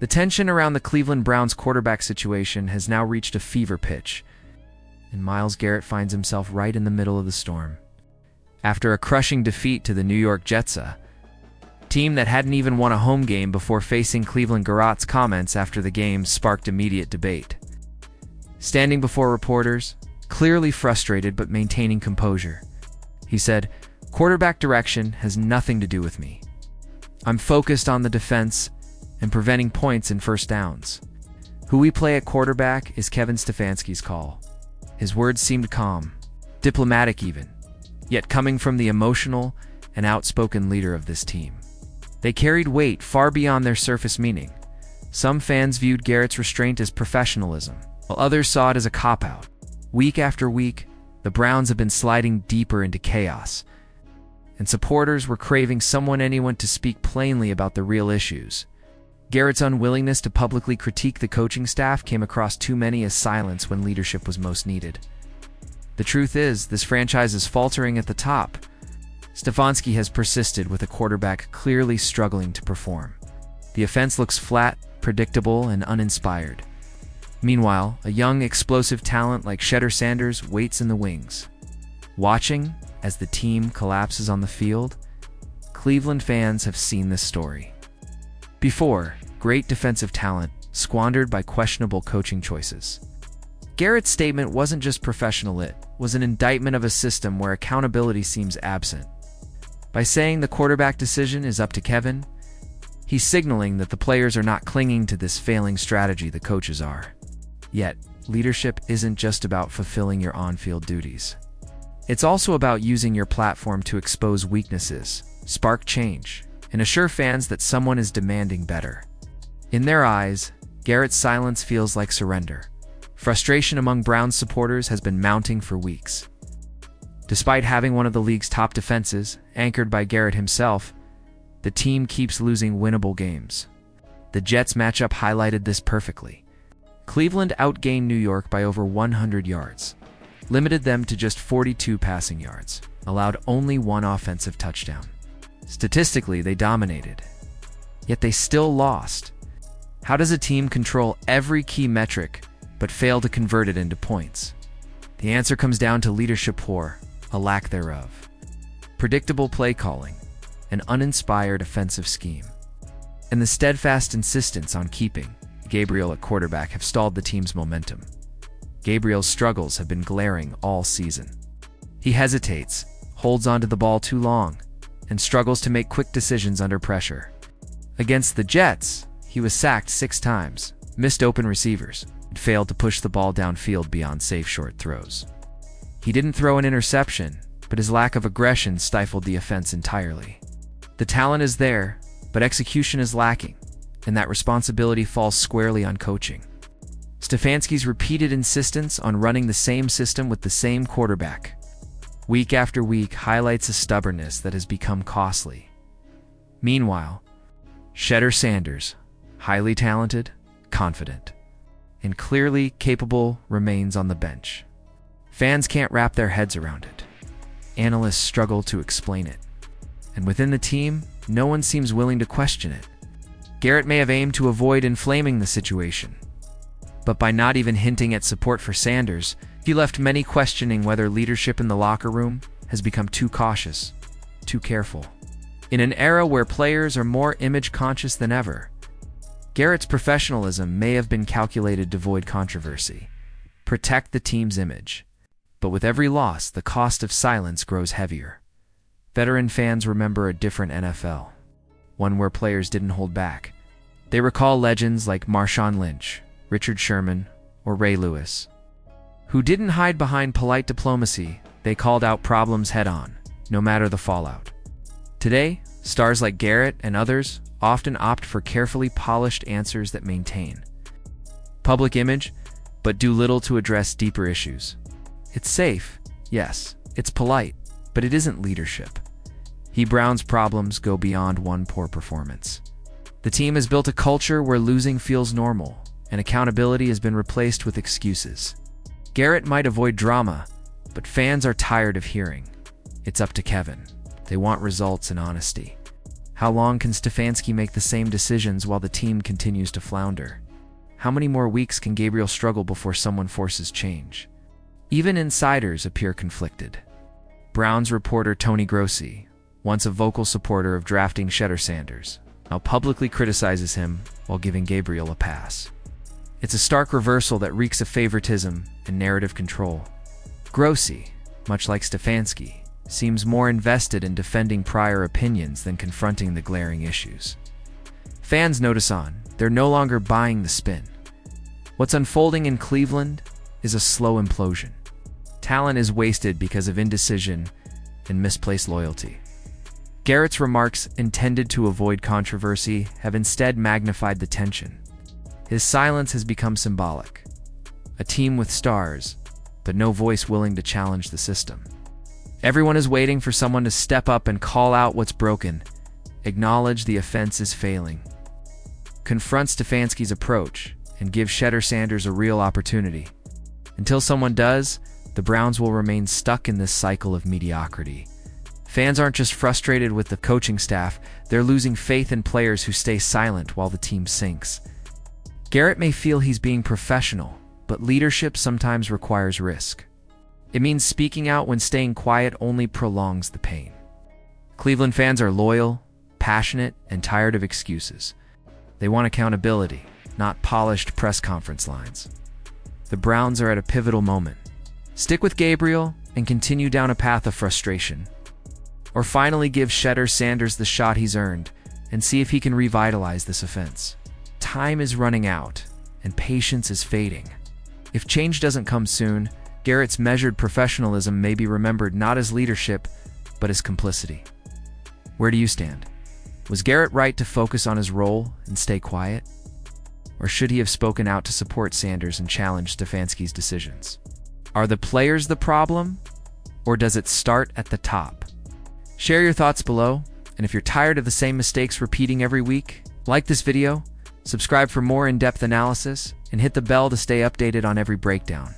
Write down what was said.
The tension around the Cleveland Browns quarterback situation has now reached a fever pitch, and Myles Garrett finds himself right in the middle of the storm. After a crushing defeat to the New York Jets, a team that hadn't even won a home game before facing Cleveland, Garrett's comments after the game sparked immediate debate. Standing before reporters, clearly frustrated but maintaining composure, he said, "Quarterback direction has nothing to do with me. I'm focused on the defense and preventing points and first downs. Who we play at quarterback is Kevin Stefanski's call." His words seemed calm, diplomatic even, yet coming from the emotional and outspoken leader of this team. They carried weight far beyond their surface meaning. Some fans viewed Garrett's restraint as professionalism, while others saw it as a cop-out. Week after week, the Browns have been sliding deeper into chaos, and supporters were craving anyone to speak plainly about the real issues. Garrett's unwillingness to publicly critique the coaching staff came across too many as silence when leadership was most needed. The truth is, this franchise is faltering at the top. Stefanski has persisted with a quarterback clearly struggling to perform. The offense looks flat, predictable, and uninspired. Meanwhile, a young, explosive talent like Shedeur Sanders waits in the wings. Watching as the team collapses on the field, Cleveland fans have seen this story before. Great defensive talent squandered by questionable coaching choices. Garrett's statement wasn't just professional, it was an indictment of a system where accountability seems absent. By saying the quarterback decision is up to Kevin, he's signaling that the players are not clinging to this failing strategy the coaches are. Yet, leadership isn't just about fulfilling your on-field duties. It's also about using your platform to expose weaknesses, spark change, and assure fans that someone is demanding better. In their eyes, Garrett's silence feels like surrender. Frustration among Browns supporters has been mounting for weeks. Despite having one of the league's top defenses, anchored by Garrett himself, the team keeps losing winnable games. The Jets matchup highlighted this perfectly. Cleveland outgained New York by over 100 yards, limited them to just 42 passing yards, allowed only one offensive touchdown. Statistically, they dominated, yet they still lost. How does a team control every key metric but fail to convert it into points? The answer comes down to leadership or a lack thereof. Predictable play calling, an uninspired offensive scheme, and the steadfast insistence on keeping Gabriel at quarterback have stalled the team's momentum. Gabriel's struggles have been glaring all season. He hesitates, holds onto the ball too long, and struggles to make quick decisions under pressure. Against the Jets, he was sacked 6 times, missed open receivers, and failed to push the ball downfield beyond safe short throws. He didn't throw an interception, but his lack of aggression stifled the offense entirely. The talent is there, but execution is lacking, and that responsibility falls squarely on coaching. Stefanski's repeated insistence on running the same system with the same quarterback, week after week, highlights a stubbornness that has become costly. Meanwhile, Shedeur Sanders, highly talented, confident, and clearly capable, remains on the bench. Fans can't wrap their heads around it. Analysts struggle to explain it. And within the team, no one seems willing to question it. Garrett may have aimed to avoid inflaming the situation, but by not even hinting at support for Sanders, he left many questioning whether leadership in the locker room has become too cautious, too careful. In an era where players are more image-conscious than ever, Garrett's professionalism may have been calculated to avoid controversy, protect the team's image. But with every loss, the cost of silence grows heavier. Veteran fans remember a different NFL, one where players didn't hold back. They recall legends like Marshawn Lynch, Richard Sherman, or Ray Lewis, who didn't hide behind polite diplomacy. They called out problems head-on, no matter the fallout. Today, stars like Garrett and others often opt for carefully polished answers that maintain public image, but do little to address deeper issues. It's safe, yes, it's polite, but it isn't leadership. Brown's problems go beyond one poor performance. The team has built a culture where losing feels normal, and accountability has been replaced with excuses. Garrett might avoid drama, but fans are tired of hearing, "It's up to Kevin." They want results and honesty. How long can Stefanski make the same decisions while the team continues to flounder? How many more weeks can Gabriel struggle before someone forces change? Even insiders appear conflicted. Browns reporter Tony Grossi, once a vocal supporter of drafting Shedeur Sanders, now publicly criticizes him while giving Gabriel a pass. It's a stark reversal that reeks of favoritism and narrative control. Grossi, much like Stefanski, seems more invested in defending prior opinions than confronting the glaring issues. Fans notice they're no longer buying the spin. What's unfolding in Cleveland is a slow implosion. Talent is wasted because of indecision and misplaced loyalty. Garrett's remarks, intended to avoid controversy, have instead magnified the tension. His silence has become symbolic. A team with stars, but no voice willing to challenge the system. Everyone is waiting for someone to step up and call out what's broken, acknowledge the offense is failing, confront Stefanski's approach, and give Shedeur Sanders a real opportunity. Until someone does, the Browns will remain stuck in this cycle of mediocrity. Fans aren't just frustrated with the coaching staff, they're losing faith in players who stay silent while the team sinks. Garrett may feel he's being professional, but leadership sometimes requires risk. It means speaking out when staying quiet only prolongs the pain. Cleveland fans are loyal, passionate, and tired of excuses. They want accountability, not polished press conference lines. The Browns are at a pivotal moment. Stick with Gabriel and continue down a path of frustration. Or finally give Shedeur Sanders the shot he's earned and see if he can revitalize this offense. Time is running out, and patience is fading. If change doesn't come soon, Garrett's measured professionalism may be remembered not as leadership, but as complicity. Where do you stand? Was Garrett right to focus on his role and stay quiet? Or should he have spoken out to support Sanders and challenge Stefanski's decisions? Are the players the problem, or does it start at the top? Share your thoughts below, and if you're tired of the same mistakes repeating every week, like this video, subscribe for more in-depth analysis, and hit the bell to stay updated on every breakdown.